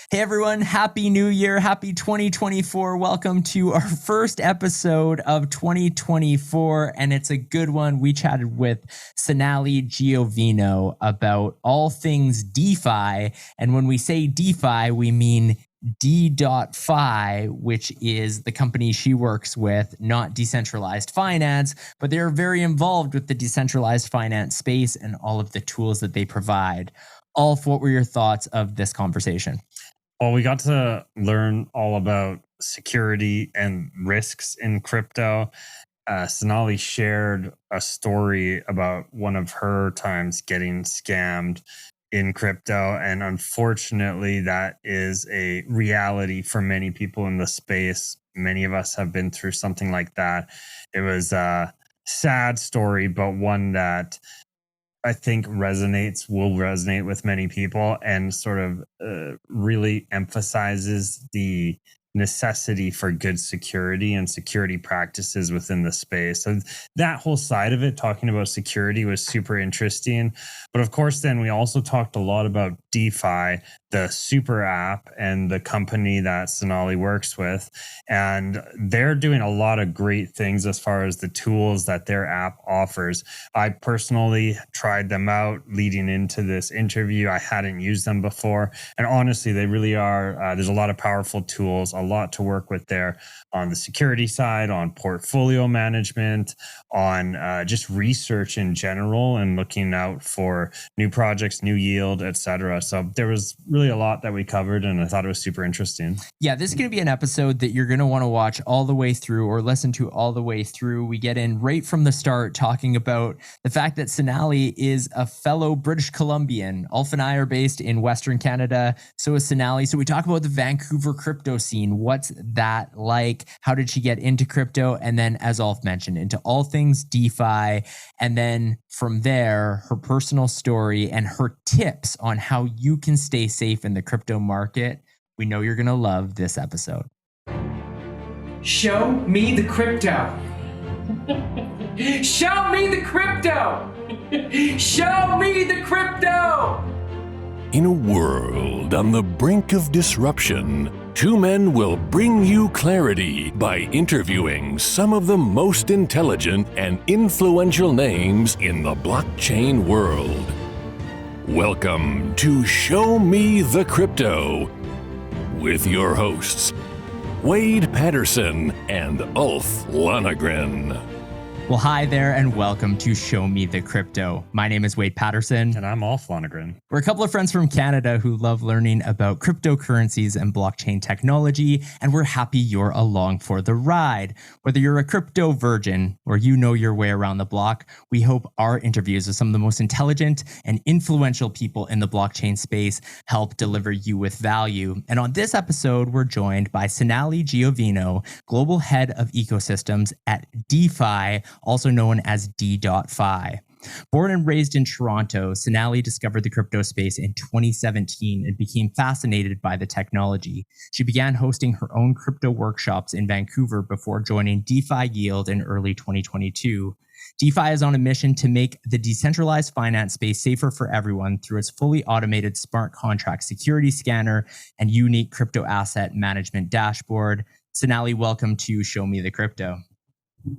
Hey everyone, Happy New Year, Happy 2024. Welcome to our first episode of 2024, and it's a good one. We chatted with Sonali Giovino about all things DeFi, and when we say DeFi, we mean D.Fi, which is the company she works with, not decentralized finance, but they're very involved with the decentralized finance space and all of the tools that they provide. Alf, what were your thoughts of this conversation? Well, we got to learn all about security and risks in crypto. Sonali shared a story about one of her times getting scammed in crypto. And unfortunately, that is a reality for many people in the space. Many of us have been through something like that. It was a sad story, but one that I think will resonate with many people, and sort of really emphasizes the necessity for good security and security practices within the space. So that whole side of it, talking about security, was super interesting. But of course, then we also talked a lot about DeFi, the super app, and the company that Sonali works with. And they're doing a lot of great things as far as the tools that their app offers. I personally tried them out leading into this interview. I hadn't used them before. And honestly, they really are. There's a lot of powerful tools, a lot to work with there on the security side, on portfolio management, on just research in general, and looking out for new projects, new yield, etc. So there was really a lot that we covered, and I thought it was super interesting. Yeah, this is going to be an episode that you're going to want to watch all the way through or listen to all the way through. We get in right from the start talking about the fact that Sonali is a fellow British Columbian. Alf and I are based in Western Canada. So is Sonali. So we talk about the Vancouver crypto scene. What's that like? How did she get into crypto? And then, as Alf mentioned, into all things DeFi. And then from there, her personal story and her tips on how you can stay safe in the crypto market. We know you're going to love this episode. Show me the crypto. Show me the crypto. Show me the crypto. In a world on the brink of disruption, two men will bring you clarity by interviewing some of the most intelligent and influential names in the blockchain world. Welcome to Show Me the Crypto with your hosts, Wade Patterson and Ulf Lonergan. Well, hi there, and welcome to Show Me the Crypto. My name is Wade Patterson. And I'm Ulf Lonergan. We're a couple of friends from Canada who love learning about cryptocurrencies and blockchain technology, and we're happy you're along for the ride. Whether you're a crypto virgin or you know your way around the block, we hope our interviews with some of the most intelligent and influential people in the blockchain space help deliver you with value. And on this episode, we're joined by Sonali Giovino, Global Head of Ecosystems at DeFi, also known as D.Fi. Born and raised in Toronto, Sonali discovered the crypto space in 2017 and became fascinated by the technology. She began hosting her own crypto workshops in Vancouver before joining DeFiYield in early 2022. DeFi is on a mission to make the decentralized finance space safer for everyone through its fully automated smart contract security scanner and unique crypto asset management dashboard. Sonali, welcome to Show Me the Crypto.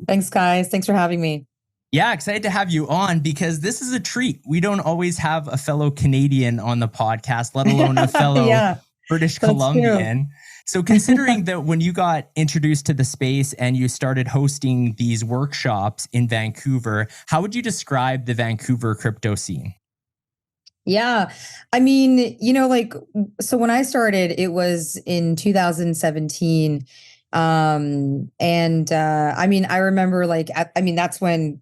Thanks, guys. Thanks for having me. Yeah, excited to have you on because this is a treat. We don't always have a fellow Canadian on the podcast, let alone a fellow British Columbian. True. So considering that when you got introduced to the space and you started hosting these workshops in Vancouver, how would you describe the Vancouver crypto scene? Yeah, I mean, so when I started, it was in 2017. I mean, I remember that's when,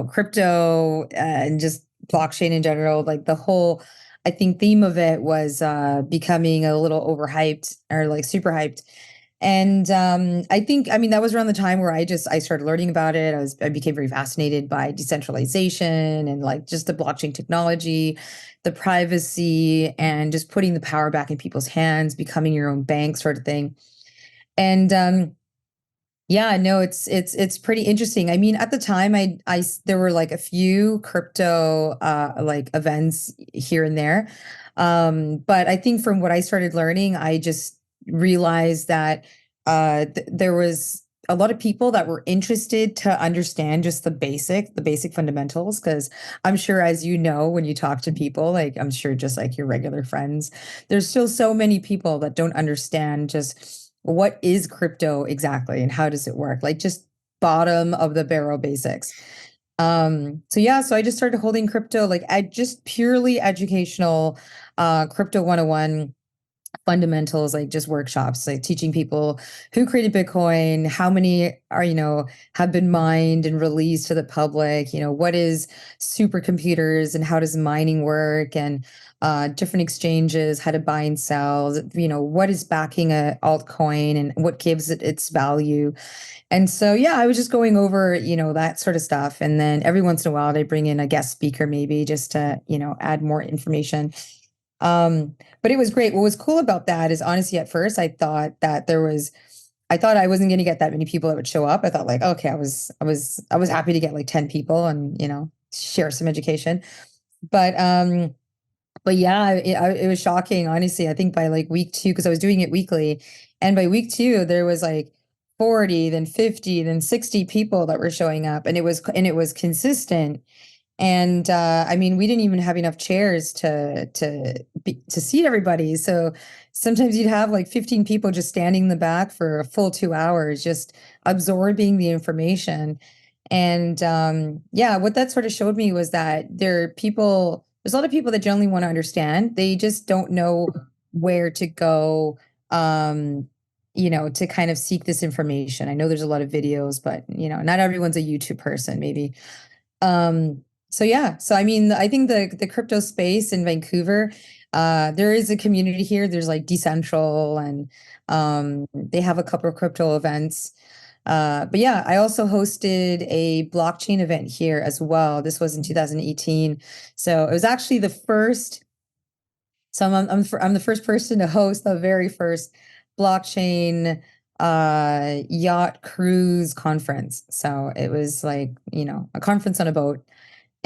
crypto and just blockchain in general, like the whole, I think, theme of it was becoming a little overhyped or like super hyped. And that was around the time where I started learning about it. I became very fascinated by decentralization and like just the blockchain technology, the privacy, and just putting the power back in people's hands, becoming your own bank sort of thing. And Yeah, no, it's pretty interesting. I mean, at the time, there were like a few crypto like events here and there, but I think from what I started learning, I just realized that there was a lot of people that were interested to understand just the basic fundamentals. Because I'm sure, as you know, when you talk to people, like I'm sure, just like your regular friends, there's still so many people that don't understand just what is crypto exactly and how does it work? Like just bottom of the barrel basics. So yeah, so I just started holding crypto like just purely educational crypto 101 fundamentals, like just workshops, like teaching people who created Bitcoin, how many are, have been mined and released to the public, what is supercomputers and how does mining work, and different exchanges, how to buy and sell, what is backing a altcoin and what gives it its value. And so, yeah, I was just going over, that sort of stuff. And then every once in a while, they bring in a guest speaker, maybe just to, add more information. But it was great. What was cool about that is, honestly, at first I thought I wasn't going to get that many people that would show up. I thought like, okay, I was happy to get like 10 people and, share some education. But yeah, it was shocking, honestly. I think by like week 2, because I was doing it weekly, and by week 2, there was like 40, then 50, then 60 people that were showing up, and it was consistent. And I mean, we didn't even have enough chairs to seat everybody. So sometimes you'd have like 15 people just standing in the back for a full 2 hours, just absorbing the information. And yeah, what that sort of showed me was that there's a lot of people that generally want to understand. They just don't know where to go, to kind of seek this information. I know there's a lot of videos, but not everyone's a YouTube person, maybe. So yeah, so I mean, I think the crypto space in Vancouver, there is a community here. There's like Decentral, and they have a couple of crypto events. But yeah, I also hosted a blockchain event here as well. This was in 2018. So it was actually the first. So I'm the first person to host the very first blockchain yacht cruise conference. So it was like, a conference on a boat.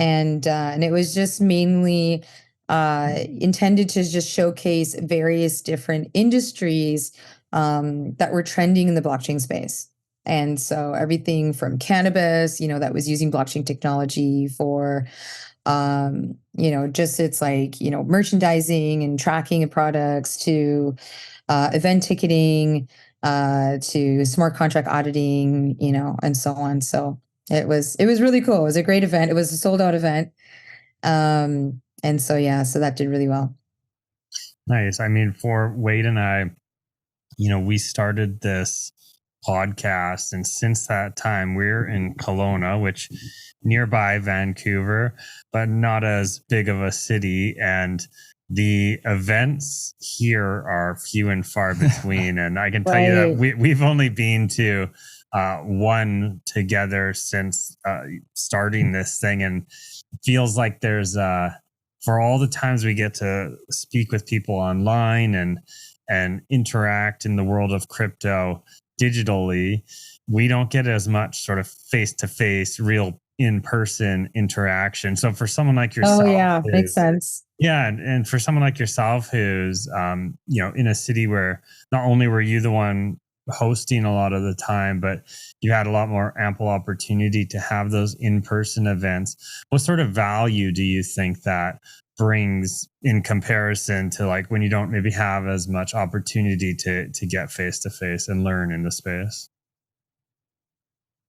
And it was just mainly intended to just showcase various different industries that were trending in the blockchain space. And so everything from cannabis, that was using blockchain technology for, just it's like, merchandising and tracking of products, to event ticketing, to smart contract auditing, and so on. So it was really cool. It was a great event. It was a sold out event. And so, yeah, so that did really well. Nice. I mean, for Wade and I, we started this podcast, and since that time we're in Kelowna, which nearby Vancouver, but not as big of a city. And the events here are few and far between. And I can tell you that we've only been to one together since starting this thing, and feels like there's for all the times we get to speak with people online and interact in the world of crypto digitally, we don't get as much sort of face-to-face, real in-person interaction. So for someone like yourself, makes sense. Yeah, and for someone like yourself who's in a city where not only were you the one hosting a lot of the time, but you had a lot more ample opportunity to have those in-person events, what sort of value do you think that brings in comparison to like when you don't maybe have as much opportunity to get face-to-face and learn in the space?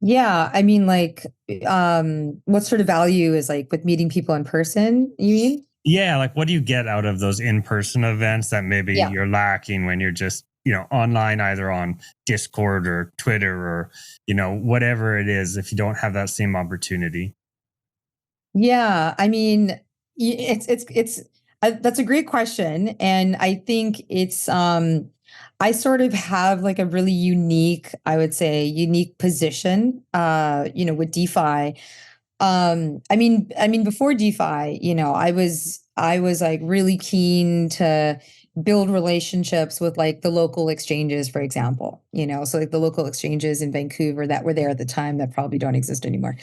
Yeah, I mean, like, what sort of value is like with meeting people in person, you mean? Yeah, like what do you get out of those in-person events that maybe you're lacking when you're just, online, either on Discord or Twitter or, whatever it is, if you don't have that same opportunity? Yeah, I mean, it's that's a great question, and I think it's I sort of have like a really unique, I would say, unique position, with DeFi. I mean, before DeFi, I was like really keen to build relationships with like the local exchanges, for example, so like the local exchanges in Vancouver that were there at the time that probably don't exist anymore.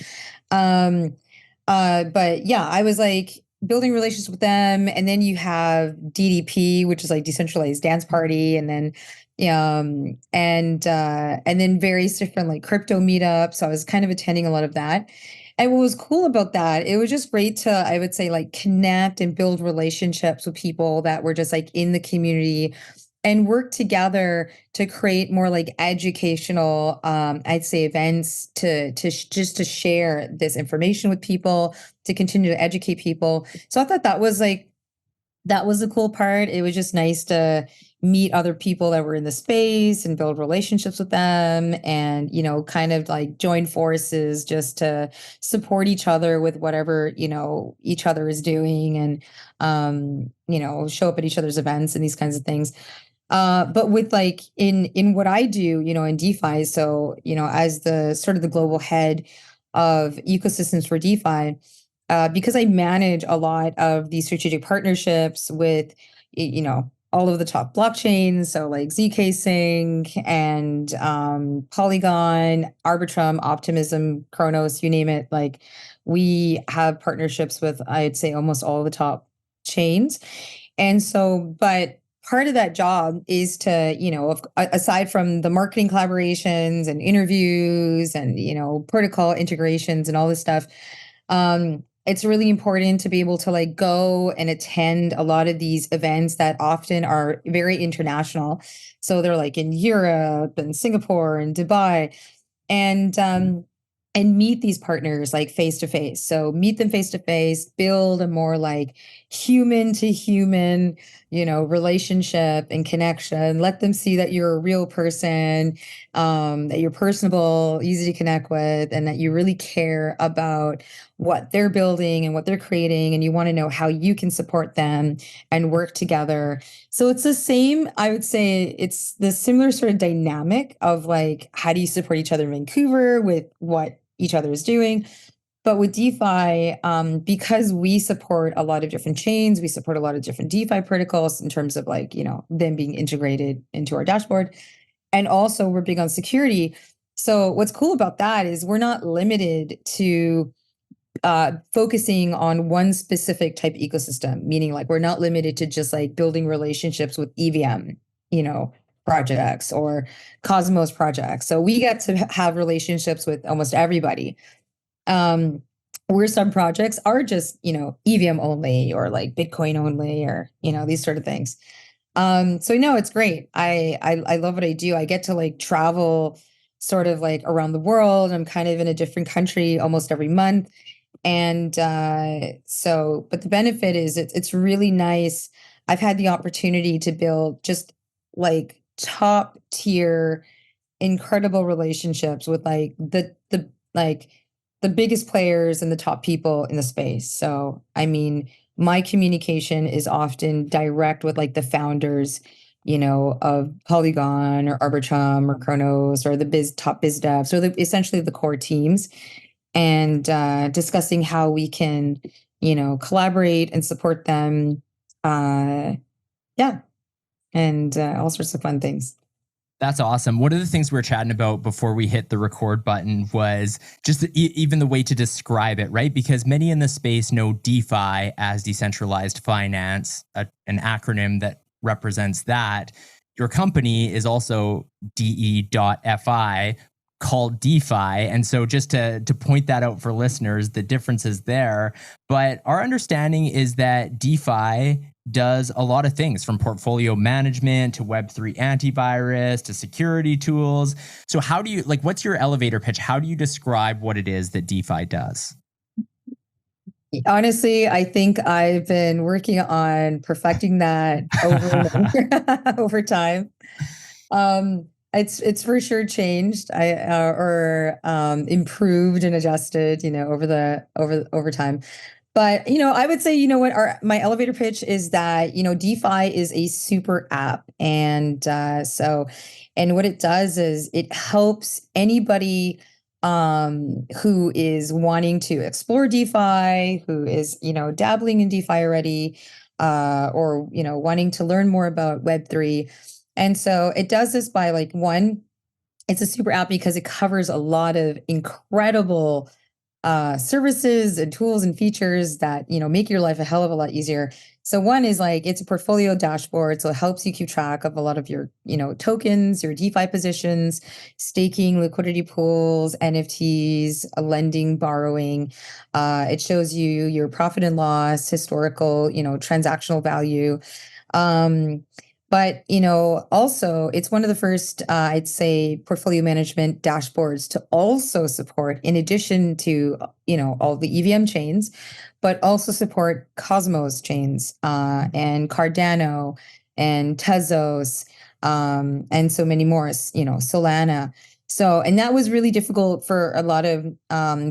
But yeah, I was like building relations with them. And then you have DDP, which is like decentralized dance party. And then, and then various different like crypto meetups. So I was kind of attending a lot of that. And what was cool about that, it was just great to, I would say, like connect and build relationships with people that were just like in the community and work together to create more like educational, I'd say, events just to share this information with people, to continue to educate people. So I thought that was a cool part. It was just nice to meet other people that were in the space and build relationships with them, and kind of like join forces just to support each other with whatever each other is doing, and show up at each other's events and these kinds of things. But with like in what I do, in DeFi, so as the sort of the global head of ecosystems for DeFi, because I manage a lot of these strategic partnerships with, all of the top blockchains, so like zkSync and Polygon, Arbitrum, Optimism, Chronos, you name it. Like we have partnerships with, I'd say, almost all the top chains. And so, but part of that job is to, aside from the marketing collaborations and interviews and, protocol integrations and all this stuff, it's really important to be able to like go and attend a lot of these events that often are very international. So they're like in Europe and Singapore and Dubai, and meet these partners like face to face. So meet them face to face, build a more like human to human, relationship and connection. Let them see that you're a real person, that you're personable, easy to connect with, and that you really care about what they're building and what they're creating. And you want to know how you can support them and work together. So it's the same, I would say it's the similar sort of dynamic of like, how do you support each other in Vancouver with what each other is doing? But with DeFi, because we support a lot of different chains, we support a lot of different DeFi protocols in terms of like, them being integrated into our dashboard. And also we're big on security. So what's cool about that is we're not limited to focusing on one specific type ecosystem, meaning like we're not limited to just like building relationships with EVM, projects or Cosmos projects. So we get to have relationships with almost everybody. Where some projects are just, EVM only or like Bitcoin only or, these sort of things. So no, it's great. I love what I do. I get to like travel sort of like around the world. I'm kind of in a different country almost every month. And but the benefit is it's really nice. I've had the opportunity to build just like top tier, incredible relationships with like the biggest players and the top people in the space. So, I mean, my communication is often direct with like the founders, of Polygon or Arbitrum or Chronos or the top biz devs, so essentially the core teams, and discussing how we can, collaborate and support them. Yeah. And all sorts of fun things. That's awesome. One of the things we were chatting about before we hit the record button was just even the way to describe it, right? Because many in the space know DeFi as decentralized finance, an acronym that represents that. Your company is also DE.FI, called DeFi. And so just to point that out for listeners, the differences there. But our understanding is that DeFi does a lot of things, from portfolio management to Web3 antivirus to security tools. So how do you, like, what's your elevator pitch? How do you describe what it is that DeFi does? Honestly, I think I've been working on perfecting that over time. It's for sure changed, or improved and adjusted, over time. But, I would say, what my elevator pitch is that, DeFi is a super app. And and what it does is it helps anybody who is wanting to explore DeFi, who is, dabbling in DeFi already, or wanting to learn more about Web3. And so it does this by like, one, it's a super app because it covers a lot of incredible services and tools and features that make your life a hell of a lot easier. So one is like, it's a portfolio dashboard, so it helps you keep track of a lot of your tokens, your DeFi positions, staking, liquidity pools, NFTs, lending, borrowing. It shows you your profit and loss, historical transactional value. But also it's one of the first, I'd say, portfolio management dashboards to also support, in addition to all the EVM chains, but also support Cosmos chains, and Cardano and Tezos, and so many more. Solana. So, and that was really difficult for a lot of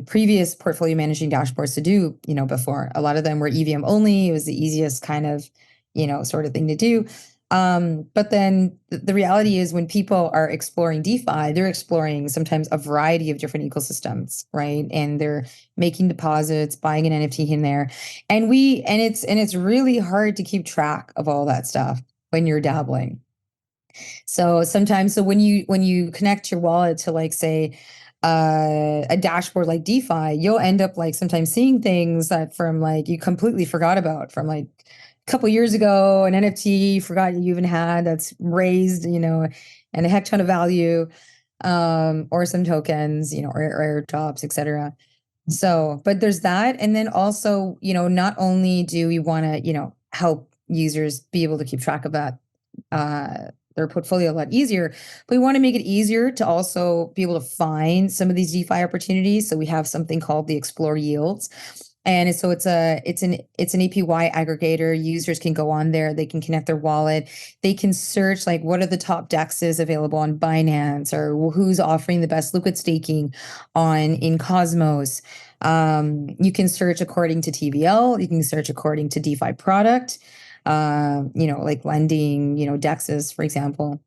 previous portfolio managing dashboards to do. Before, a lot of them were EVM only. It was the easiest kind of sort of thing to do. But then the reality is, when people are exploring DeFi, they're exploring sometimes a variety of different ecosystems, right? And they're making deposits, buying an NFT in there. And it's really hard to keep track of all that stuff when you're dabbling. So sometimes, when you connect your wallet to, like, say, a dashboard like DeFi, you'll end up like sometimes seeing things that from like you completely forgot about from like couple years ago, an NFT you forgot you even had that's raised, and a heck ton of value, or some tokens, or airdrops, etc. So, but there's that. And then also, not only do we want to, help users be able to keep track of that, their portfolio a lot easier, but we want to make it easier to also be able to find some of these DeFi opportunities. So we have something called the Explore Yields. And so it's an APY aggregator. Users can go on there, they can connect their wallet, they can search like what are the top dexes available on Binance, or who's offering the best liquid staking in Cosmos. You can search according to TVL, you can search according to DeFi product, like lending, dexes, for example.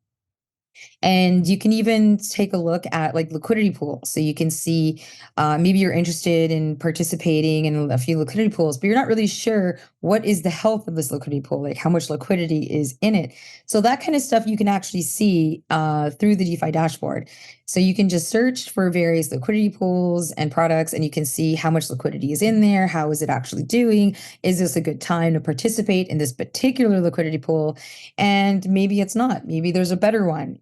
And you can even take a look at like liquidity pools. So you can see, maybe you're interested in participating in a few liquidity pools, but you're not really sure what is the health of this liquidity pool, like how much liquidity is in it. So that kind of stuff you can actually see through the DeFi dashboard. So you can just search for various liquidity pools and products, and you can see how much liquidity is in there. How is it actually doing? Is this a good time to participate in this particular liquidity pool? And maybe it's not. Maybe there's a better one,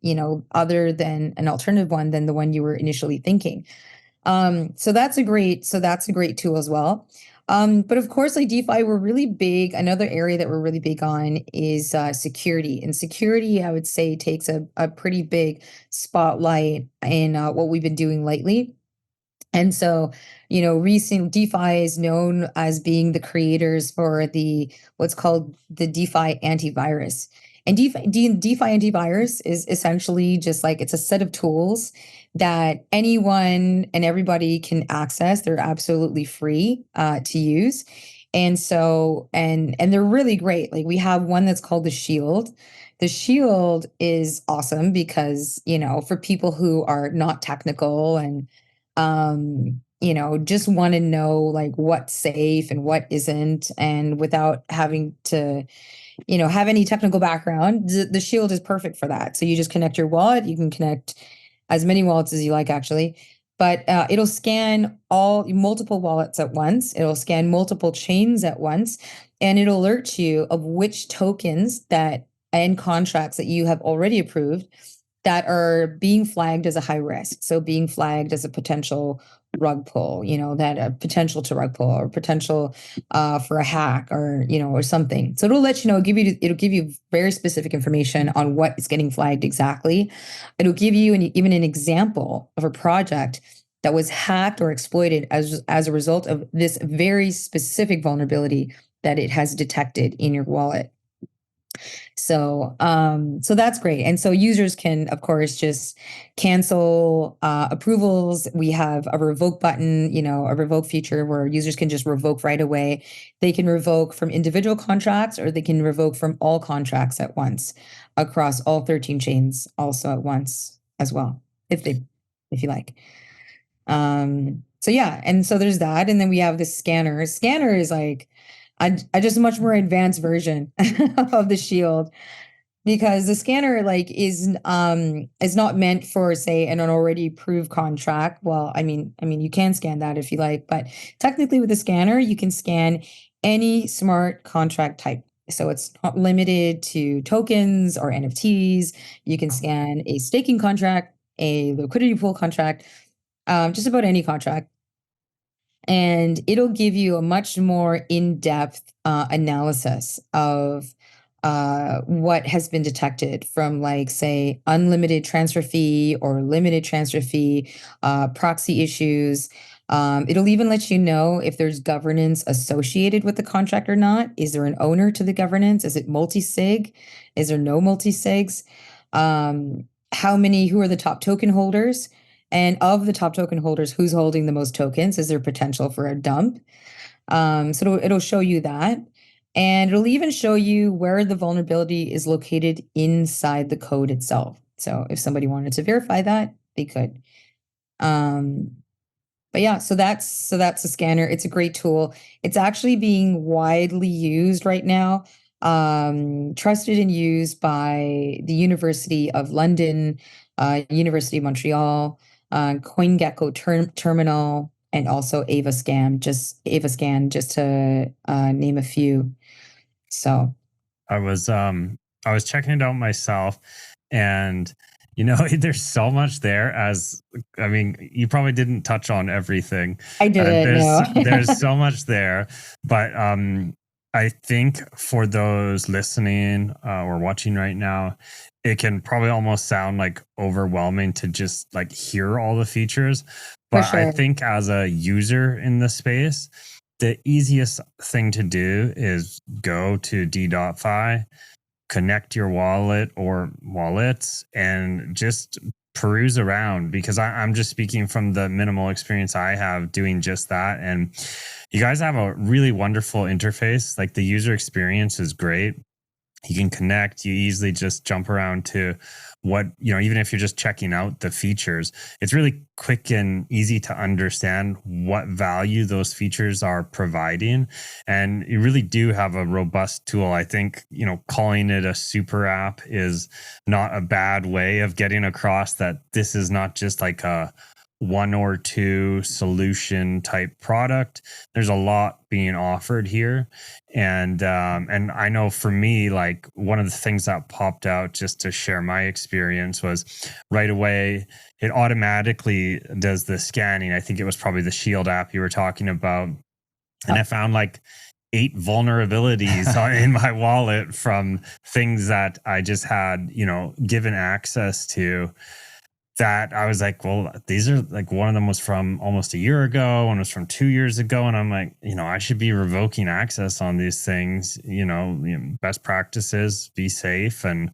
other than an alternative one than the one you were initially thinking. So that's a great tool as well. But of course, like DeFi, we're really big. Another area that we're really big on is security. And security, I would say, takes a pretty big spotlight in what we've been doing lately. And so, recent DeFi is known as being the creators for what's called the DeFi antivirus. And DeFi antivirus is essentially just like, it's a set of tools that anyone and everybody can access. They're absolutely free to use. And so, and they're really great. Like, we have one that's called the Shield. The Shield is awesome because, for people who are not technical and, just want to know like what's safe and what isn't, and without having to, have any technical background, the Shield is perfect for that. So you just connect your wallet. You can connect as many wallets as you like, actually, but it'll scan multiple wallets at once. It'll scan multiple chains at once, and it'll alert you of which tokens and contracts that you have already approved that are being flagged as a high risk. So being flagged as a potential rug pull, that a potential to rug pull, or potential for a hack, or or something. So it'll let you know. It'll give you very specific information on what is getting flagged exactly. It'll give you even an example of a project that was hacked or exploited as a result of this very specific vulnerability that it has detected in your wallet. So, so that's great. And so users can, of course, just cancel approvals. We have a revoke button, a revoke feature where users can just revoke right away. They can revoke from individual contracts, or they can revoke from all contracts at once across all 13 chains also at once as well, if you like. So yeah, and so there's that. And then we have the scanner. Scanner is like, I just a much more advanced version of the shield, because the scanner like is not meant for, say, an already approved contract. Well, I mean you can scan that if you like, but technically with the scanner you can scan any smart contract type. So it's not limited to tokens or NFTs. You can scan a staking contract, a liquidity pool contract, just about any contract. And it'll give you a much more in-depth analysis of what has been detected from, like, say, unlimited transfer fee or limited transfer fee, proxy issues. It'll even let you know if there's governance associated with the contract or not. Is there an owner to the governance? Is it multi-sig? Is there no multi-sigs? Who are the top token holders? And of the top token holders, who's holding the most tokens? Is there potential for a dump? So it'll show you that. And it'll even show you where the vulnerability is located inside the code itself. So if somebody wanted to verify that, they could. But yeah, so that's a scanner. It's a great tool. It's actually being widely used right now, trusted and used by the University of London, University of Montreal, CoinGecko Terminal, and also AvaScan, just to name a few. So I was checking it out myself, and there's so much there. You probably didn't touch on everything. I didn't know. There's so much there, but I think for those listening or watching right now, it can probably almost sound like overwhelming to just like hear all the features. But For sure. I think as a user in the space, the easiest thing to do is go to D.Fi, connect your wallet or wallets, and just peruse around, because I'm just speaking from the minimal experience I have doing just that. And you guys have a really wonderful interface. Like, the user experience is great. You can connect, you easily just jump around to even if you're just checking out the features, it's really quick and easy to understand what value those features are providing. And you really do have a robust tool. I think, calling it a super app is not a bad way of getting across that this is not just like a one or two solution type product. There's a lot being offered here. And I know for me, like, one of the things that popped out just to share my experience was right away, it automatically does the scanning. I think it was probably the Shield app you were talking about. And I found like 8 vulnerabilities in my wallet from things that I just had, given access to, that I was like, well, these are like, one of them was from almost a year ago, one was from 2 years ago. And I'm like, I should be revoking access on these things, best practices, be safe. And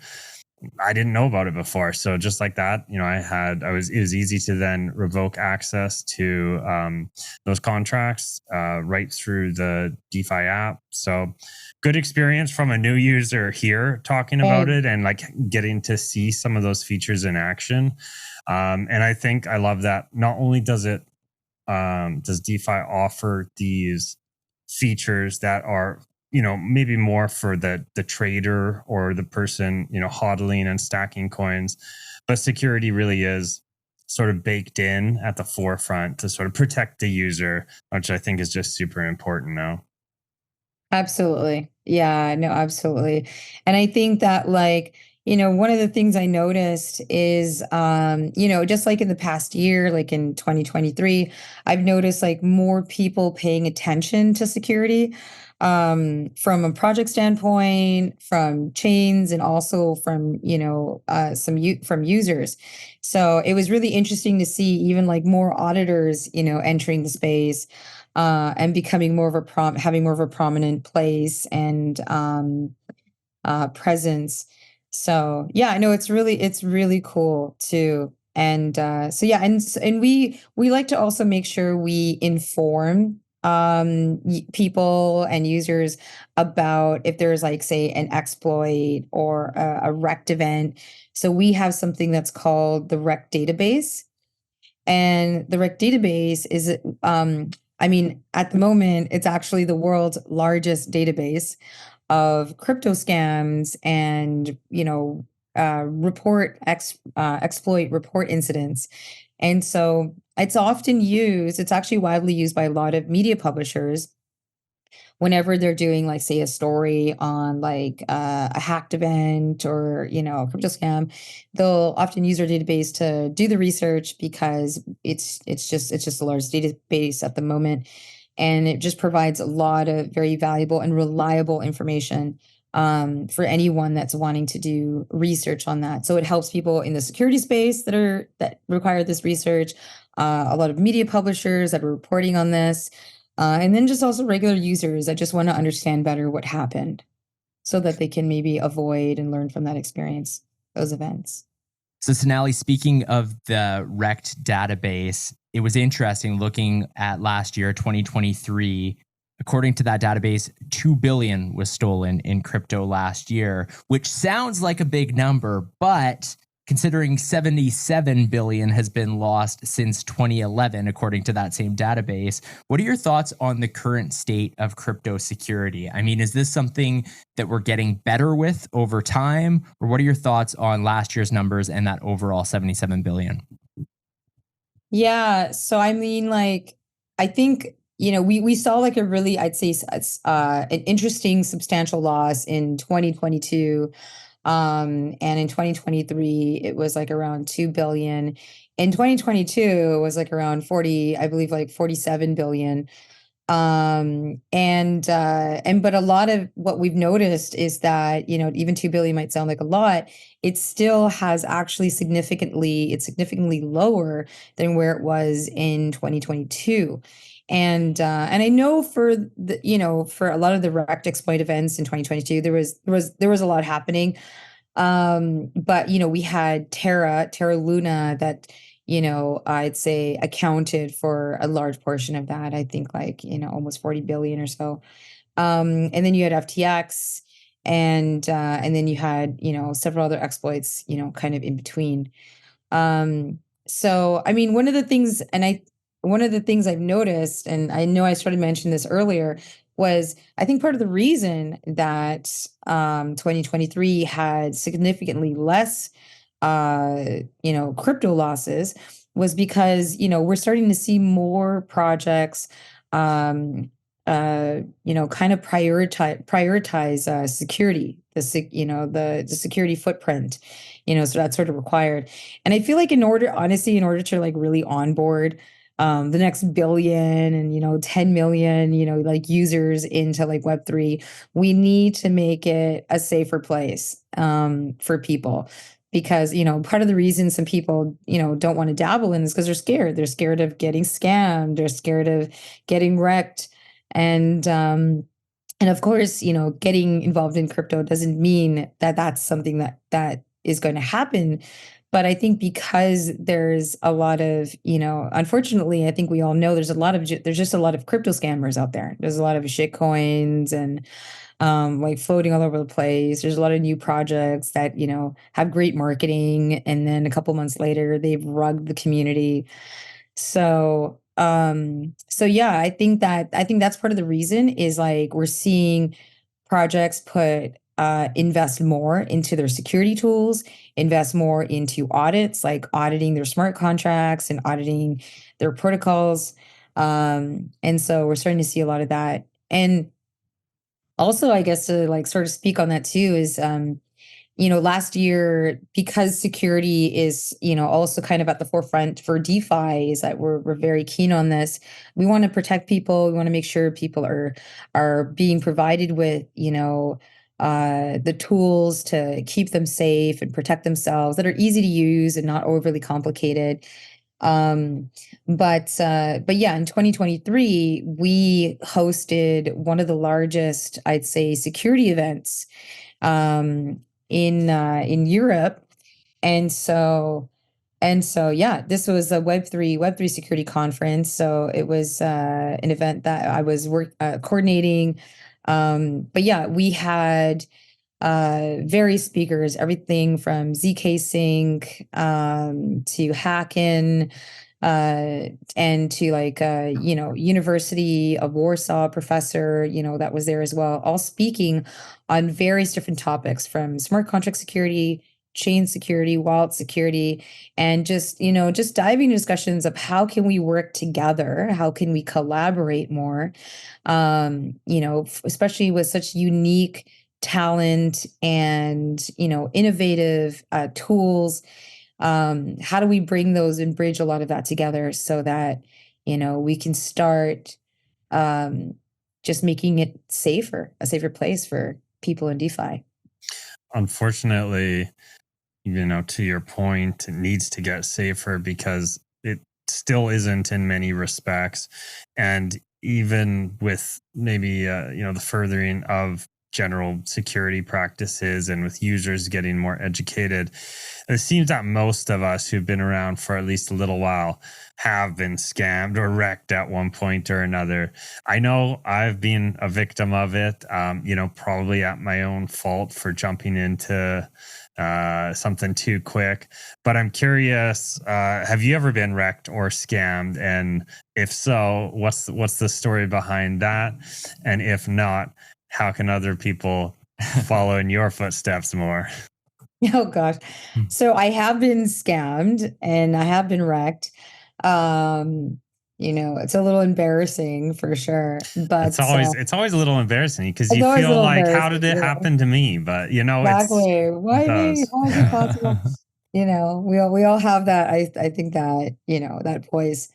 I didn't know about it before. So just like that, it was easy to then revoke access to those contracts right through the DeFi app. So good experience from a new user here talking about it and like getting to see some of those features in action. And I think I love that not only does DeFi offer these features that are, maybe more for the trader or the person, hodling and stacking coins, but security really is sort of baked in at the forefront to sort of protect the user, which I think is just super important now. Absolutely. Yeah, no, absolutely. And I think that, like, one of the things I noticed is, just like in the past year, like in 2023, I've noticed like more people paying attention to security, from a project standpoint, from chains, and also from, from users. So it was really interesting to see even like more auditors, entering the space, and becoming more of having more of a prominent place and presence. So yeah, I know it's really cool too. And so yeah, and we like to also make sure we inform people and users about if there's, like, say, an exploit or a Rekt event. So we have something that's called the Rekt Database. And the Rekt Database is, I mean, at the moment, it's actually the world's largest database of crypto scams and, exploit report incidents. And so it's often used, it's actually widely used by a lot of media publishers whenever they're doing, like, say, a story on like a hacked event or, a crypto scam. They'll often use our database to do the research because it's just the largest database at the moment, and it just provides a lot of very valuable and reliable information for anyone that's wanting to do research on that. So it helps people in the security space that require this research, a lot of media publishers that are reporting on this, and then just also regular users that just want to understand better what happened so that they can maybe avoid and learn from that experience, those events. So Sonali, speaking of the Rekt database, it was interesting looking at last year, 2023. According to that database, 2 billion was stolen in crypto last year, which sounds like a big number, but considering 77 billion has been lost since 2011, according to that same database, what are your thoughts on the current state of crypto security? I mean, is this something that we're getting better with over time? Or what are your thoughts on last year's numbers and that overall 77 billion? Yeah. So, I mean, like, I think, we saw like a really, I'd say, an interesting substantial loss in 2022. And in 2023, it was like around 2 billion. In 2022, it was like around 40, I believe, like 47 billion. But a lot of what we've noticed is that, even 2 billion might sound like a lot, it still has actually it's significantly lower than where it was in 2022. And I know for a lot of the Rekt exploit events in 2022, there was a lot happening. But we had Terra Luna that, I'd say accounted for a large portion of that. I think like, almost 40 billion or so. And then you had FTX, and then you had, several other exploits, kind of in between. So, I mean, one of the things I've noticed, and I know I started mentioning this earlier, was I think part of the reason that 2023 had significantly less, crypto losses was because, we're starting to see more projects, kind of prioritize security, the security footprint, so that's sort of required. And I feel like honestly, in order to like really onboard the next billion and 10 million like users into like Web3, we need to make it a safer place for people, because part of the reason some people don't want to dabble in this because they're scared of getting scammed, they're scared of getting wrecked. And of course, getting involved in crypto doesn't mean that that's something that is going to happen. But I think because there's a lot of, unfortunately, I think we all know there's just a lot of crypto scammers out there. There's a lot of shit coins and like floating all over the place. There's a lot of new projects that, have great marketing, and then a couple months later, they've rugged the community. So yeah, I think that's part of the reason is like we're seeing projects invest more into their security tools, invest more into audits, like auditing their smart contracts and auditing their protocols. And so we're starting to see a lot of that. And also, I guess to like sort of speak on that too is, last year, because security is, also kind of at the forefront for DeFi, is that we're very keen on this. We want to protect people. We want to make sure people are being provided with, the tools to keep them safe and protect themselves, that are easy to use and not overly complicated. But yeah, in 2023, we hosted one of the largest, I'd say, security events in Europe. And so yeah, this was a Web3 security conference. So it was an event that I was coordinating. But yeah, we had various speakers, everything from ZK Sync to Hacken, and to like University of Warsaw professor, that was there as well, all speaking on various different topics, from smart contract security, chain security, wallet security, and just diving into discussions of how can we work together, how can we collaborate more, especially with such unique talent and innovative tools. How do we bring those and bridge a lot of that together so that we can start just making it a safer place for people in DeFi. Unfortunately, to your point, it needs to get safer because it still isn't in many respects. And even with maybe, the furthering of general security practices and with users getting more educated, it seems that most of us who've been around for at least a little while have been scammed or wrecked at one point or another. I know I've been a victim of it, probably at my own fault for jumping into something too quick. But I'm curious, have you ever been wrecked or scammed? And if so, what's the story behind that? And if not, how can other people follow in your footsteps more? Oh gosh. So I have been scammed and I have been wrecked. It's a little embarrassing for sure, but it's always a little embarrassing because you feel like, how did it happen to me? But exactly. Why me? How is it possible? We all have that. I think that, that voice.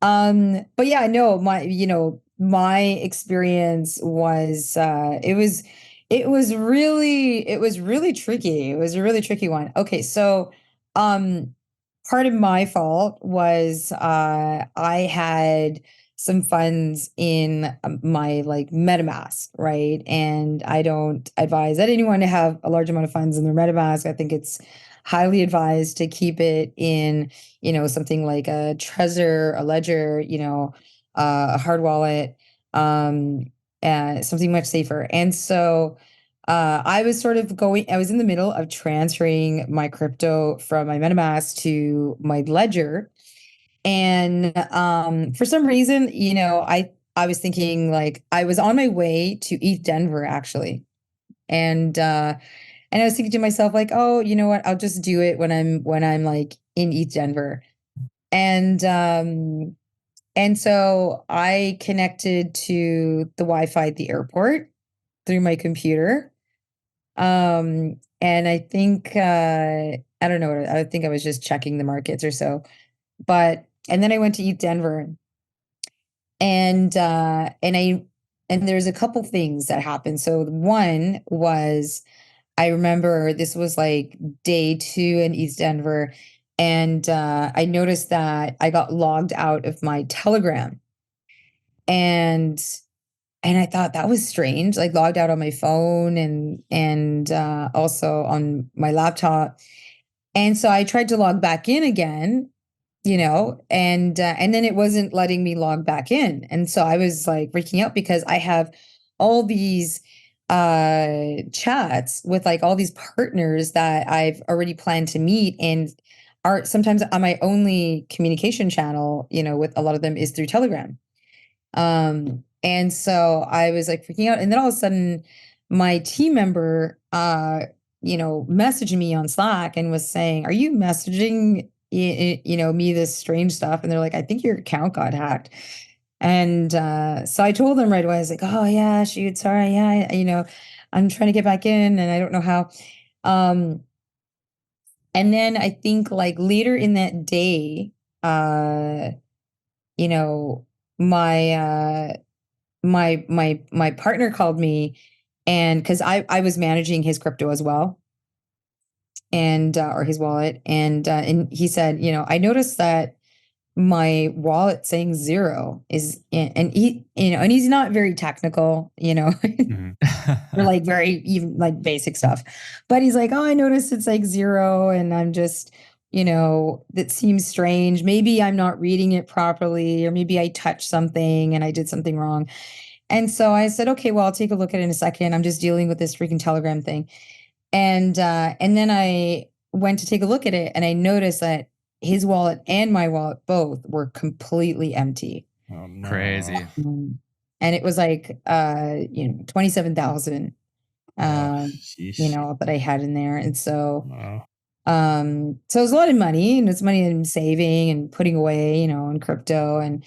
But yeah, no, my experience was it was really tricky. It was a really tricky one. Okay, so part of my fault was I had some funds in my like MetaMask, right? And I don't advise anyone to have a large amount of funds in their MetaMask. I think it's highly advised to keep it in, something like a Trezor, a Ledger, a hard wallet, something much safer. And so I was in the middle of transferring my crypto from my MetaMask to my Ledger. And for some reason, I was thinking, like, I was on my way to ETH Denver actually. And I was thinking to myself, like, oh, you know what? I'll just do it when I'm like in ETH Denver. And so I connected to the Wi-Fi at the airport through my computer. And I think I don't know. I think I was just checking the markets or so. And then I went to ETH Denver, and there's a couple things that happened. So one was, I remember this was like day 2 in ETH Denver, and I noticed that I got logged out of my Telegram, and I thought that was strange, like logged out on my phone and also on my laptop. And so I tried to log back in again, and then it wasn't letting me log back in. And so I was like freaking out because I have all these chats with like all these partners that I've already planned to meet, and are sometimes on my only communication channel, with a lot of them is through Telegram. And so I was like freaking out. And then all of a sudden my team member, messaged me on Slack and was saying, are you messaging, me this strange stuff? And they're like, I think your account got hacked. And so I told them right away, I was like, oh yeah, shoot, sorry. Yeah, I'm trying to get back in and I don't know how. And then I think like later in that day, my partner called me, and because I was managing his crypto as well, and or his wallet, and he said, I noticed that my wallet saying 0 is, and he, and he's not very technical, Mm-hmm. or like very even like basic stuff, but he's like, oh, I noticed it's like 0, and I'm just, that seems strange. Maybe I'm not reading it properly, or maybe I touched something and I did something wrong. And so I said, okay, well, I'll take a look at it in a second. I'm just dealing with this freaking Telegram thing. And then I went to take a look at it, and I noticed that his wallet and my wallet both were completely empty. Oh, no. Crazy. And it was like 27,000 that I had in there. And so Wow. so it was a lot of money, and it's money I'm saving and putting away, in crypto.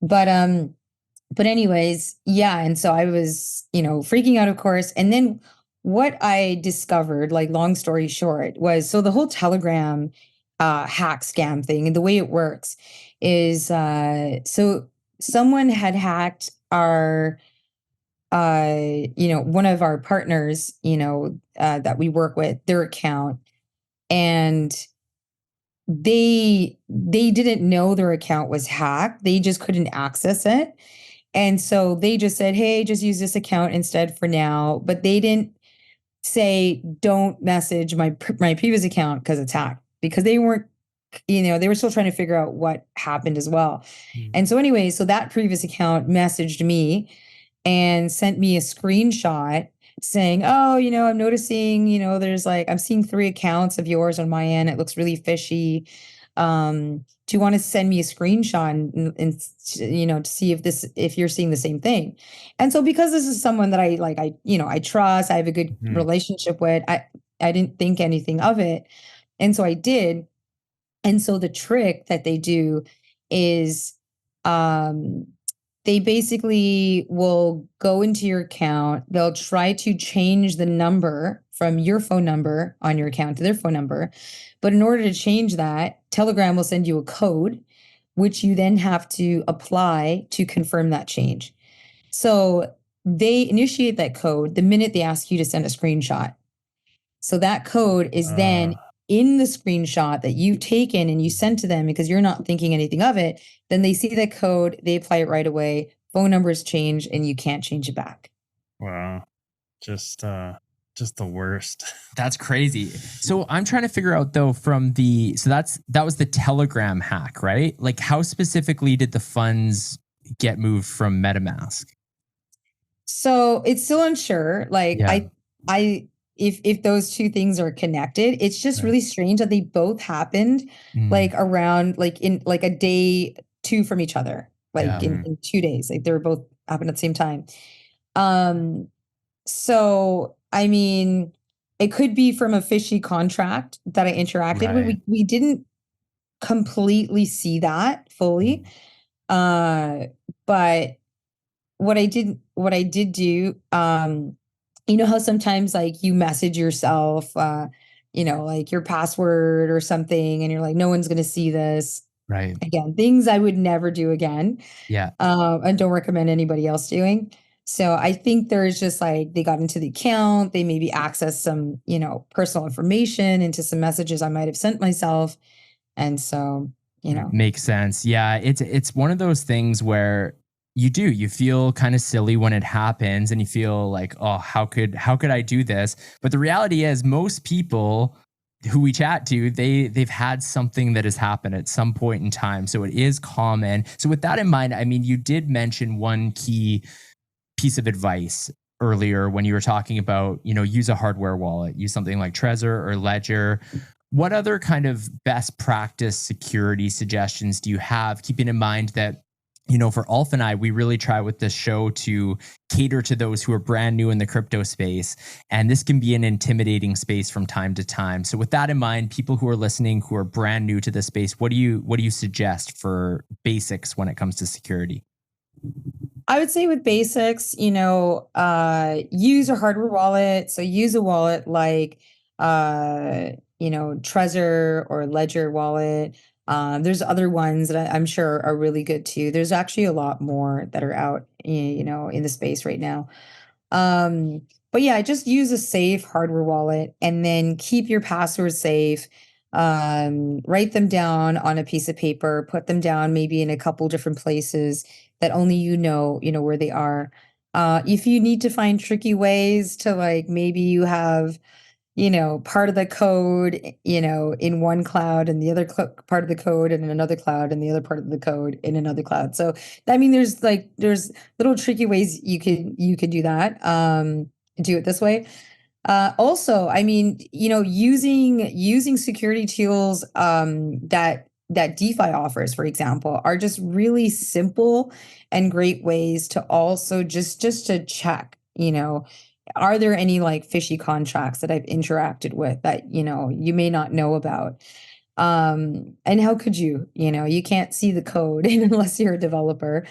But anyways, yeah. And so I was, freaking out, of course. And then what I discovered, like, long story short, was, so the whole Telegram hack scam thing, and the way it works is, so someone had hacked our, one of our partners, that we work with, their account, and they didn't know their account was hacked. They just couldn't access it. And so they just said, hey, just use this account instead for now. But they didn't say, don't message my previous account because it's hacked, because they weren't, they were still trying to figure out what happened as well. And so anyway, so that previous account messaged me and sent me a screenshot saying, oh, I'm noticing, there's like, I'm seeing 3 accounts of yours on my end. It looks really fishy. Do you want to send me a screenshot and to see if you're seeing the same thing? And so, because this is someone that I trust, I have a good relationship with, I didn't think anything of it. And so I did. And so the trick that they do is, they basically will go into your account. They'll try to change the number from your phone number on your account to their phone number. But in order to change that, Telegram will send you a code, which you then have to apply to confirm that change. So they initiate that code the minute they ask you to send a screenshot. So that code is then in the screenshot that you've taken and you send to them, because you're not thinking anything of it. Then they see that code, they apply it right away, phone numbers change, and you can't change it back. Wow. Just the worst. That's crazy. So I'm trying to figure out, though, that was the Telegram hack, right? Like, how specifically did the funds get moved from MetaMask? So it's still unsure. Like, yeah. If those two things are connected, it's just really strange that they both happened like around, like in like a day 2 from each other, like in 2 days, like they were both happened at the same time. So I mean, it could be from a fishy contract that I interacted with. We didn't completely see that fully, but what I did do, how sometimes like you message yourself, like your password or something, and you're like, no one's going to see this. Right. Again, things I would never do again. Yeah. And don't recommend anybody else doing. So I think there's just like, they got into the account, they maybe accessed some, personal information into some messages I might have sent myself. And so, Makes sense. Yeah. It's one of those things where you feel kind of silly when it happens, and you feel like, oh, how could I do this? But the reality is, most people who we chat to, they've had something that has happened at some point in time. So it is common. So with that in mind, I mean, you did mention one key piece of advice earlier when you were talking about, use a hardware wallet, use something like Trezor or Ledger. What other kind of best practice security suggestions do you have, keeping in mind that, for Alf and I, we really try with this show to cater to those who are brand new in the crypto space. And this can be an intimidating space from time to time. So with that in mind, people who are listening, who are brand new to this space, what do you suggest for basics when it comes to security? I would say with basics, use a hardware wallet. So use a wallet like, Trezor or Ledger wallet. There's other ones that I'm sure are really good too. There's actually a lot more that are out, in the space right now. But yeah, just use a safe hardware wallet, and then keep your passwords safe. Write them down on a piece of paper, put them down maybe in a couple different places that only you know where they are. If you need to find tricky ways to, like, maybe you have, part of the code, in one cloud, and the other part of the code in another cloud, and the other part of the code in another cloud. So I mean, there's little tricky ways you could do that. Do it this way. Also, I mean, using security tools that that DeFi offers, for example, are just really simple and great ways to also just to check, are there any like fishy contracts that I've interacted with that, you may not know about? And how could you, you can't see the code unless you're a developer.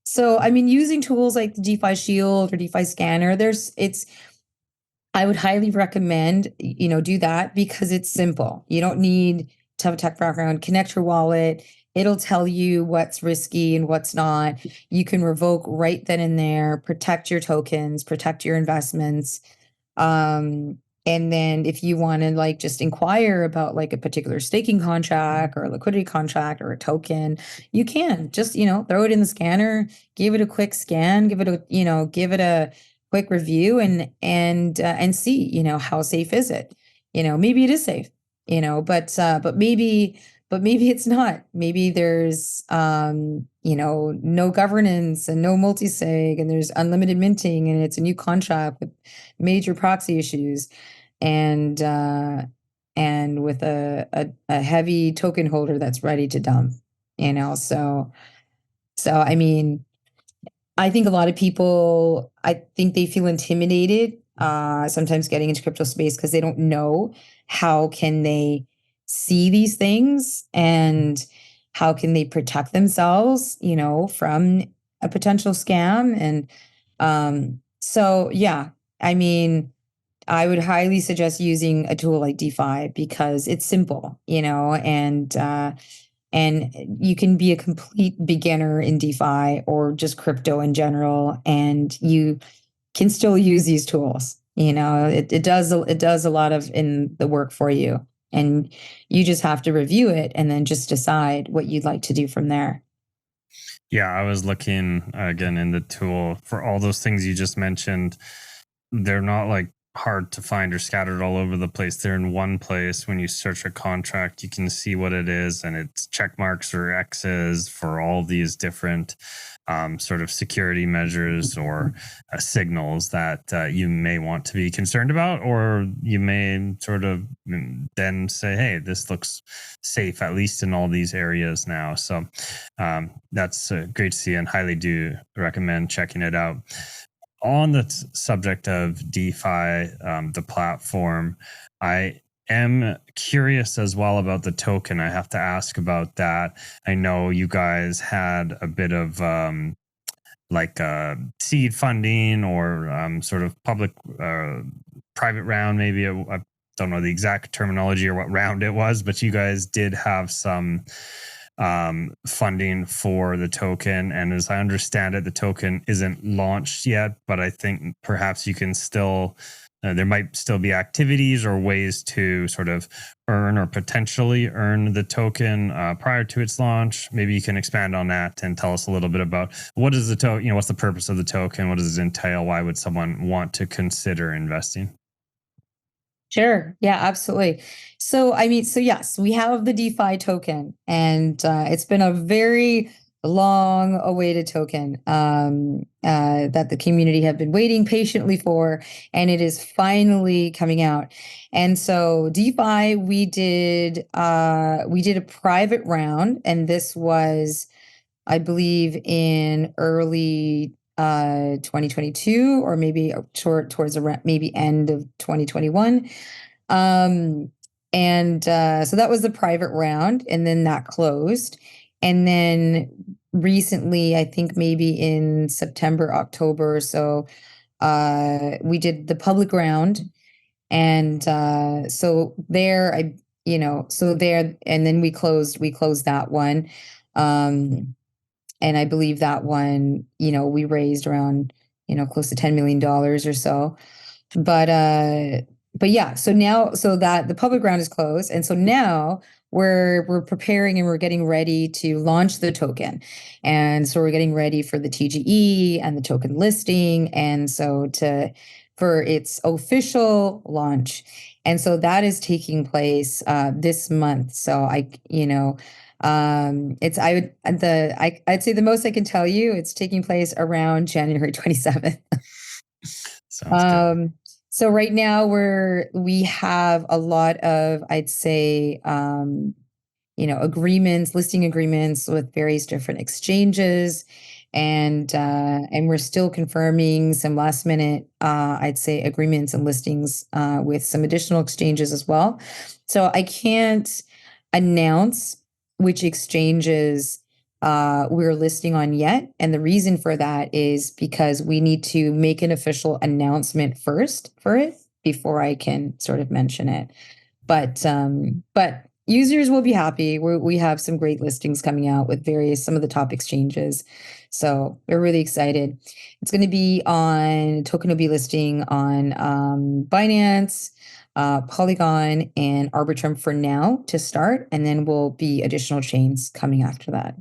So, I mean, using tools like the DeFi Shield or DeFi Scanner, I would highly recommend, do that because it's simple. You don't need to have a tech background. Connect your wallet. It'll tell you what's risky and what's not. You can revoke right then and there, protect your tokens, protect your investments. And then if you want to like just inquire about like a particular staking contract or a liquidity contract or a token, you can just, throw it in the scanner, give it a quick scan, give it a quick review and see, how safe is it? Maybe it is safe, but maybe it's not. Maybe there's no governance and no multi-sig and there's unlimited minting and it's a new contract with major proxy issues and with a heavy token holder that's ready to dump, so I mean, I think a lot of people, I think they feel intimidated sometimes getting into crypto space because they don't know how can they see these things and how can they protect themselves, from a potential scam. And so, yeah, I mean, I would highly suggest using a tool like DeFi because it's simple, and you can be a complete beginner in DeFi or just crypto in general, and you can still use these tools. It does a lot of in the work for you, and you just have to review it and then just decide what you'd like to do from there. Yeah, I was looking again in the tool for all those things you just mentioned. They're not like hard to find or scattered all over the place. They're in one place. When you search a contract, you can see what it is, and it's check marks or X's for all these different sort of security measures or signals that you may want to be concerned about, or you may sort of then say, hey, this looks safe, at least in all these areas now. So that's great to see, and highly do recommend checking it out. On the subject of DeFi, the platform, I am curious as well about the token. I have to ask about that. I know you guys had a bit of seed funding or sort of public private round, maybe. I don't know the exact terminology or what round it was, but you guys did have some funding for the token. And as I understand it, the token isn't launched yet, but I think perhaps you can still, there might still be activities or ways to sort of earn or potentially earn the token prior to its launch. Maybe you can expand on that and tell us a little bit about what is the token, what's the purpose of the token? What does it entail? Why would someone want to consider investing? Sure. Yeah, absolutely. So, yes, we have the DeFi token, and it's been a very long awaited token that the community have been waiting patiently for, and it is finally coming out. And so DeFi, we did a private round, and this was, I believe, in early 2022, or maybe towards around maybe end of 2021. So that was the private round, and then that closed. And then recently, I think maybe in September, October or so, we did the public round. And so there, and then we closed that one. And I believe that one, we raised around, close to $10 million or so. But yeah, so that the public round is closed. And so now we're preparing and we're getting ready to launch the token. And so we're getting ready for the TGE and the token listing. And so for its official launch. And so that is taking place this month. So I'd say the most I can tell you, it's taking place around January 27th. Sounds good. So right now we have a lot of, I'd say, agreements, listing agreements with various different exchanges. And we're still confirming some last minute, I'd say, agreements and listings with some additional exchanges as well. So I can't announce which exchanges we're listing on yet. And the reason for that is because we need to make an official announcement first for it before I can sort of mention it. But users will be happy. We have some great listings coming out with some of the top exchanges. So we're really excited. It's going to be token will be listing on Binance, Polygon, and Arbitrum for now to start. And then will be additional chains coming after that.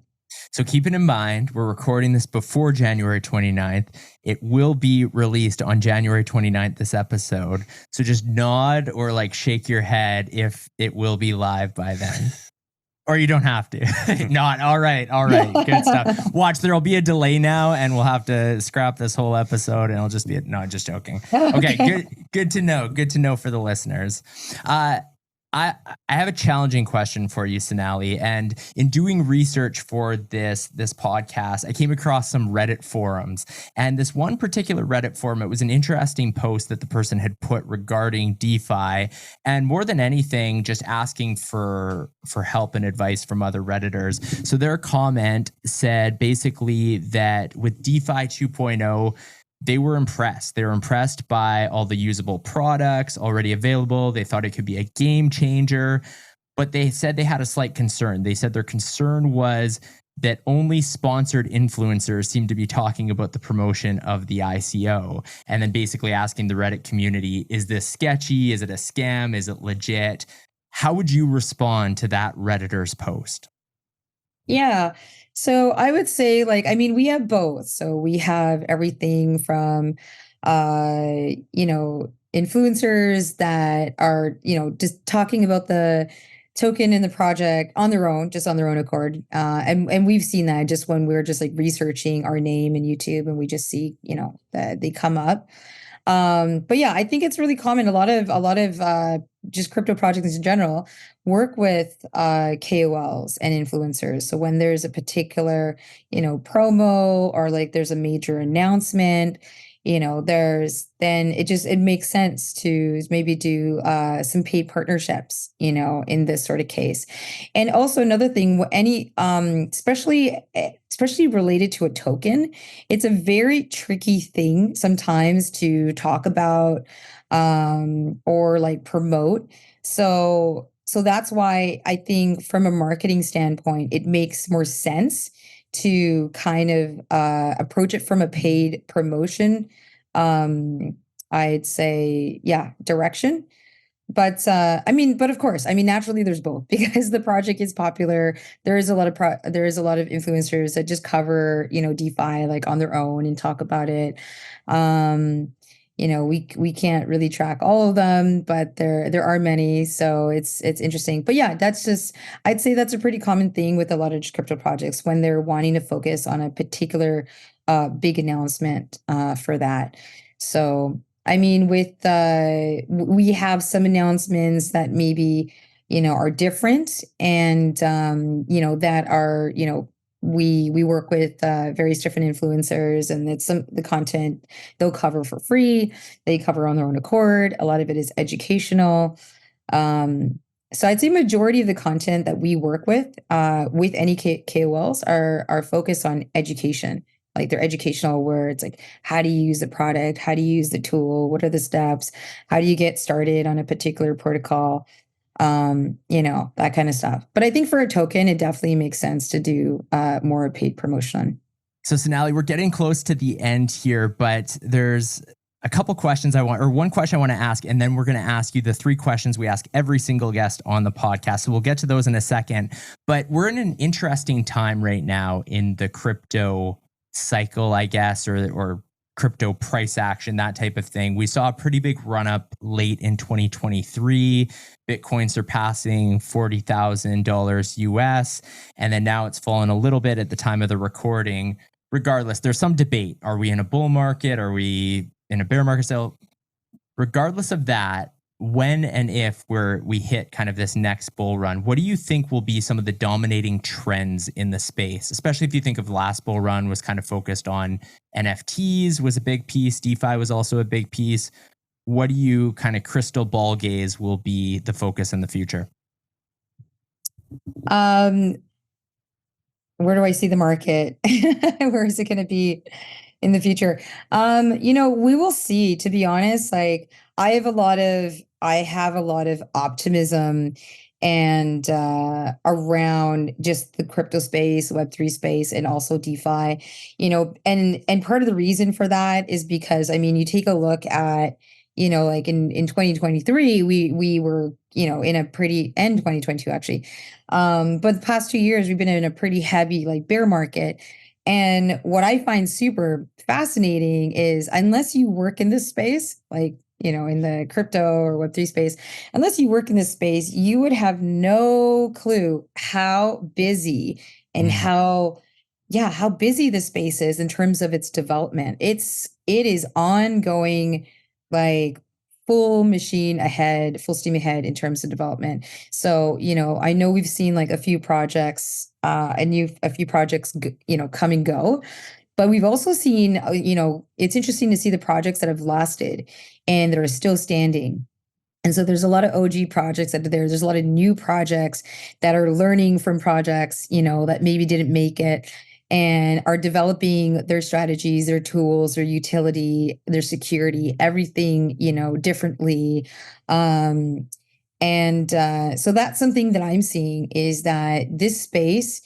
So keeping in mind, we're recording this before January 29th. It will be released on January 29th, this episode. So just nod or like shake your head if it will be live by then. Or you don't have to. Not. All right. Good stuff. Watch, there'll be a delay now and we'll have to scrap this whole episode and it'll just be, no, just joking. Okay. Good to know. Good to know for the listeners. I have a challenging question for you, Sonali. And in doing research for this podcast, I came across some Reddit forums. And this one particular Reddit forum, it was an interesting post that the person had put regarding DeFi. And more than anything, just asking for help and advice from other Redditors. So their comment said basically that with DeFi 2.0, they were impressed. They were impressed by all the usable products already available. They thought it could be a game changer, but they said they had a slight concern. They said their concern was that only sponsored influencers seem to be talking about the promotion of the ICO, and then basically asking the Reddit community, is this sketchy? Is it a scam? Is it legit? How would you respond to that Redditor's post? Yeah. So I would say, we have both. So we have everything from, influencers that are, just talking about the token and the project on their own accord. And we've seen that just when we're just like researching our name in YouTube and we just see, that they come up. But yeah, I think it's really common. A lot of just crypto projects in general work with KOLs and influencers. So when there's a particular, promo or like there's a major announcement, then it makes sense to maybe do some paid partnerships, in this sort of case. And also another thing, especially related to a token, it's a very tricky thing sometimes to talk about or like promote. So that's why I think from a marketing standpoint, it makes more sense to kind of approach it from a paid promotion, I'd say, direction. But but of course, naturally there's both because the project is popular. There is a lot of influencers that just cover, DeFi like on their own and talk about it. We can't really track all of them, but there are many. So it's interesting. But yeah, I'd say that's a pretty common thing with a lot of crypto projects when they're wanting to focus on a particular big announcement for that. So we have some announcements that maybe, are different and, that are, we work with various different influencers and it's the content they'll cover for free. They cover on their own accord. A lot of it is educational. So I'd say majority of the content that we work with any KOLs are focused on education. Like they're educational where it's like, how do you use the product? How do you use the tool? What are the steps? How do you get started on a particular protocol? That kind of stuff. But I think for a token, it definitely makes sense to do more paid promotion. So Sonali, we're getting close to the end here, but there's a couple questions one question I want to ask, and then we're going to ask you the 3 questions we ask every single guest on the podcast. So we'll get to those in a second, but we're in an interesting time right now in the crypto cycle, I guess, or crypto price action, that type of thing. We saw a pretty big run up late in 2023, Bitcoin surpassing $40,000 US. And then now it's fallen a little bit at the time of the recording. Regardless, there's some debate. Are we in a bull market? Are we in a bear market? So regardless of that, when and if we hit kind of this next bull run, what do you think will be some of the dominating trends in the space? Especially if you think of the last bull run was kind of focused on NFTs was a big piece. DeFi was also a big piece. What do you kind of crystal ball gaze will be the focus in the future? Where do I see the market? Where is it going to be in the future? We will see, to be honest. Like I have a lot of optimism and around just the crypto space, Web3 space, and also DeFi, and part of the reason for that is because, you take a look at, like in 2023, we were, in a pretty, and 2022 actually. But the past 2 years, we've been in a pretty heavy like bear market. And what I find super fascinating is unless you work in this space, like, in the crypto or Web3 space, unless you work in this space, you would have no clue how busy and how busy the space is in terms of its development. It is ongoing, like full steam ahead in terms of development. So, I know we've seen like a few projects, come and go. But we've also seen, it's interesting to see the projects that have lasted and that are still standing. And so there's a lot of OG projects that are there. There's a lot of new projects that are learning from projects, that maybe didn't make it and are developing their strategies, their tools, their utility, their security, everything, differently. So that's something that I'm seeing is that this space,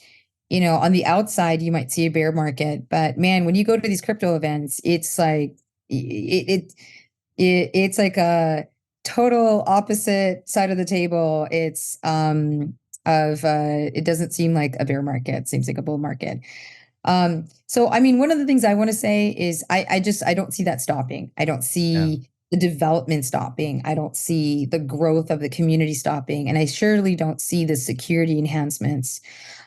on the outside, you might see a bear market, but man, when you go to these crypto events, it's like it's like a total opposite side of the table. It doesn't seem like a bear market. It seems like a bull market. So one of the things I want to say is I don't see that stopping. I don't see the development stopping. I don't see the growth of the community stopping, and I surely don't see the security enhancements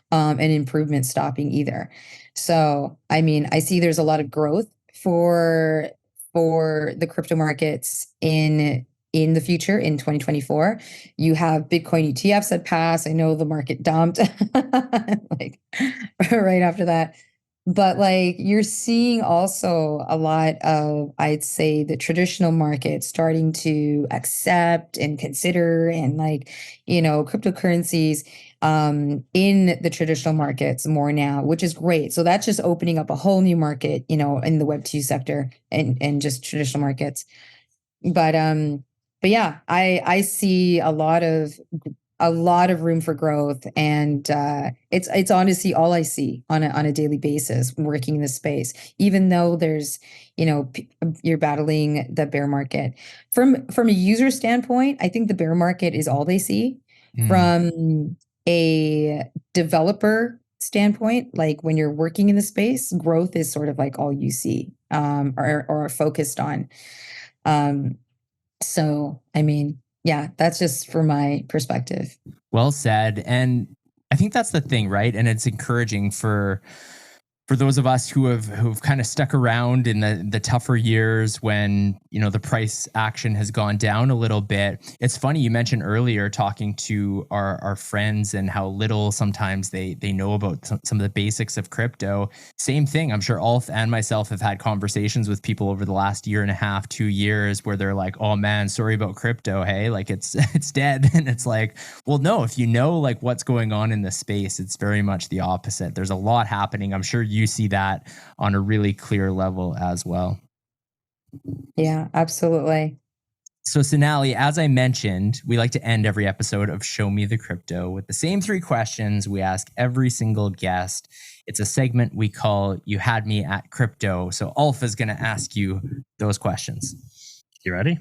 and improvements stopping either. So, I see there's a lot of growth for the crypto markets in the future in 2024. You have Bitcoin ETFs that pass. I know the market dumped like right after that. But like you're seeing also a lot of, I'd say, the traditional market starting to accept and consider and like, cryptocurrencies in the traditional markets more now, which is great. So that's just opening up a whole new market, in the Web2 sector and just traditional markets. But yeah, I see a lot of room for growth, and it's honestly all I see on a daily basis working in this space. Even though there's, you're battling the bear market. From a user standpoint, I think the bear market is all they see. From a developer standpoint, like when you're working in the space, growth is sort of like all you see or are focused on. So, yeah, that's just from my perspective. Well said. And I think that's the thing, right? And it's encouraging for those of us who've kind of stuck around in the tougher years when, the price action has gone down a little bit. It's funny, you mentioned earlier talking to our friends and how little sometimes they know about some of the basics of crypto. Same thing. I'm sure Ulf and myself have had conversations with people over the last year and a half, 2 years, where they're like, oh man, sorry about crypto. Hey, like it's dead. And it's like, well, no, if you know like what's going on in the space, it's very much the opposite. There's a lot happening. I'm sure you see that on a really clear level as well. Yeah, absolutely. So Sonali, as I mentioned, we like to end every episode of Show Me the Crypto with the same 3 questions we ask every single guest. It's a segment we call You Had Me at Crypto. So Ulf is going to ask you those questions. You ready?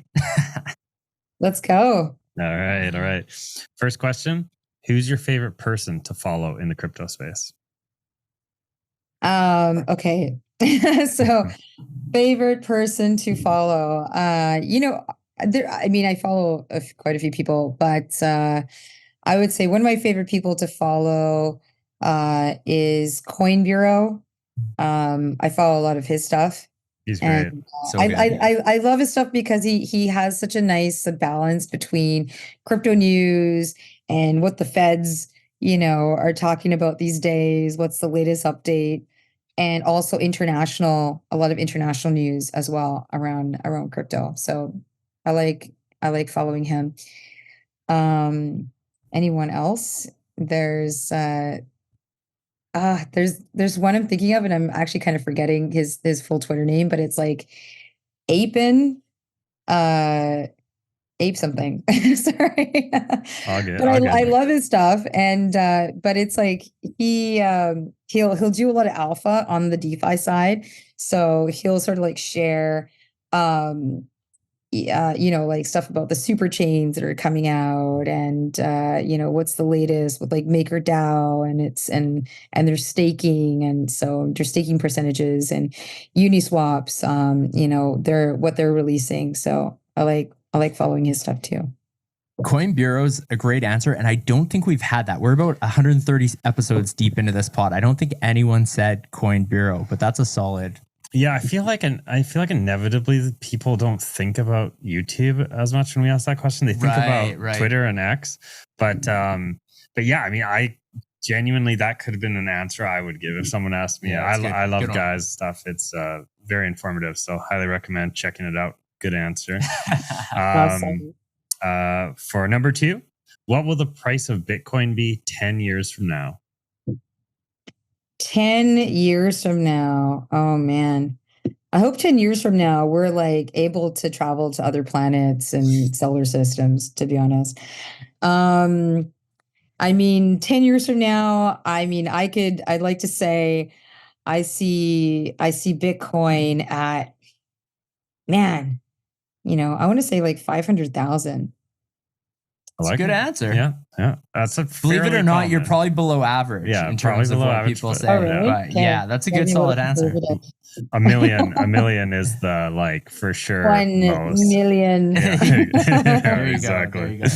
Let's go. All right. First question. Who's your favorite person to follow in the crypto space? Okay. So favorite person to follow, I follow quite a few people, but I would say one of my favorite people to follow is Coin Bureau. I follow a lot of his stuff. He's great. And So good. I love his stuff because he has such a nice balance between crypto news and what the feds, are talking about these days, what's the latest update, and also a lot of international news as well around crypto. So I like following him. Anyone else? There's one I'm thinking of, and I'm actually kind of forgetting his full Twitter name, but it's like Apin, Ape something. Sorry. But I love his stuff, and but it's like he'll do a lot of alpha on the DeFi side, so he'll sort of like share like stuff about the super chains that are coming out, and what's the latest with like MakerDAO and their staking, and so their staking percentages and Uniswaps, what they're releasing. So I like following his stuff too. Coin Bureau's a great answer, and I don't think we've had that. We're about 130 episodes deep into this pod. I don't think anyone said Coin Bureau, but that's a solid. Yeah, I feel like inevitably people don't think about YouTube as much when we ask that question. They think about Twitter and X, but yeah, I mean, I genuinely, that could have been an answer I would give if someone asked me. Yeah, I love guys' stuff. It's very informative, so highly recommend checking it out. Good answer. Awesome. For number 2, what will the price of Bitcoin be 10 years from now? 10 years from now. Oh man. I hope 10 years from now we're like able to travel to other planets and solar systems, to be honest. I mean, 10 years from now, I mean, I'd like to say I see Bitcoin at, man, I want to say like 500,000. That's a good answer. Yeah. That's a believe it or not, you're probably below average in terms of what people say. But yeah, that's a good solid answer. A million is the like for sure 1 million. There you exactly. Go. There you go.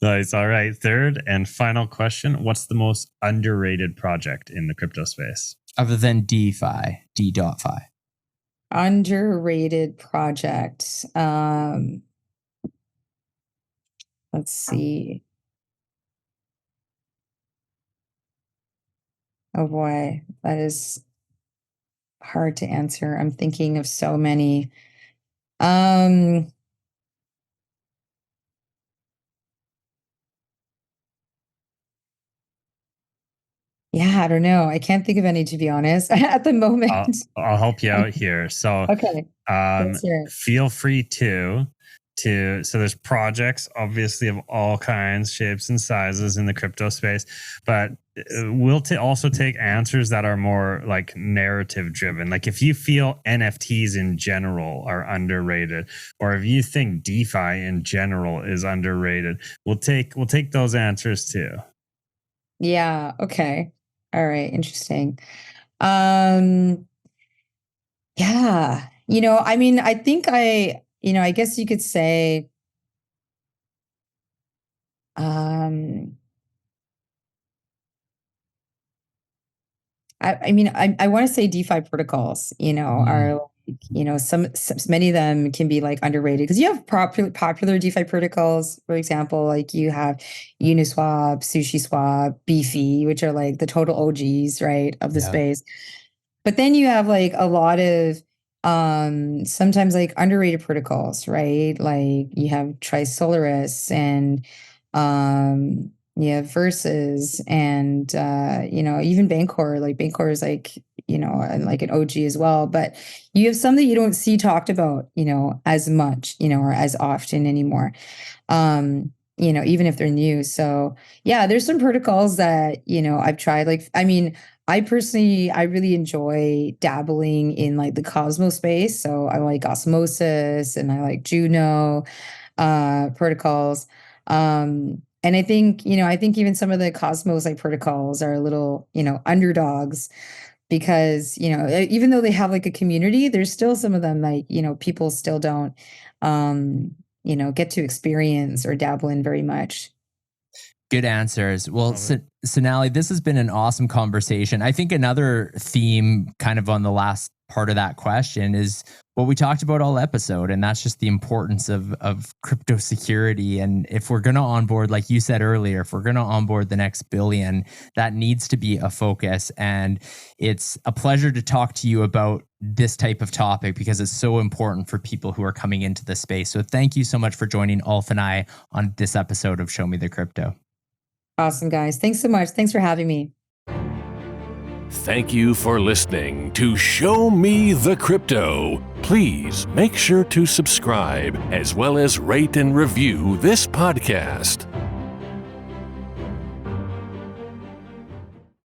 Nice. All right. Third and final question: what's the most underrated project in the crypto space other than DeFi? D.Fi. Underrated project. Let's see. Oh boy, that is hard to answer. I'm thinking of so many. Yeah, I don't know. I can't think of any, to be honest, at the moment. I'll help you out here. So, okay. Feel free to so there's projects obviously of all kinds, shapes and sizes in the crypto space, but we'll also take answers that are more like narrative driven. Like if you feel NFTs in general are underrated, or if you think DeFi in general is underrated, we'll take those answers too. Yeah. Okay. All right. Interesting. Yeah. I mean, I think I guess you could say, I mean, I want to say DeFi protocols, are like, some many of them can be like underrated because you have popular DeFi protocols. For example, like you have Uniswap, SushiSwap, Beefy, which are like the total OGs, right, of the space. But then you have like a lot of sometimes like underrated protocols, right? Like you have Trisolaris and you have Versus and even Bancor. Like Bancor is like like an OG as well, but you have some that you don't see talked about as much or as often anymore, even if they're new. So yeah, there's some protocols that I've tried. Like, I mean, I really enjoy dabbling in like the Cosmos space. So I like Osmosis and I like Juno protocols. And I think even some of the Cosmos like protocols are a little, underdogs because, even though they have like a community, there's still some of them like, people still don't, get to experience or dabble in very much. Good answers. Well, Sonali, this has been an awesome conversation. I think another theme kind of on the last part of that question is what we talked about all episode, and that's just the importance of crypto security. And if we're going to onboard, like you said earlier, if we're going to onboard the next billion, that needs to be a focus. And it's a pleasure to talk to you about this type of topic because it's so important for people who are coming into the space. So thank you so much for joining Ulf and I on this episode of Show Me the Crypto. Awesome, guys. Thanks so much. Thanks for having me. Thank you for listening to Show Me the Crypto. Please make sure to subscribe as well as rate and review this podcast.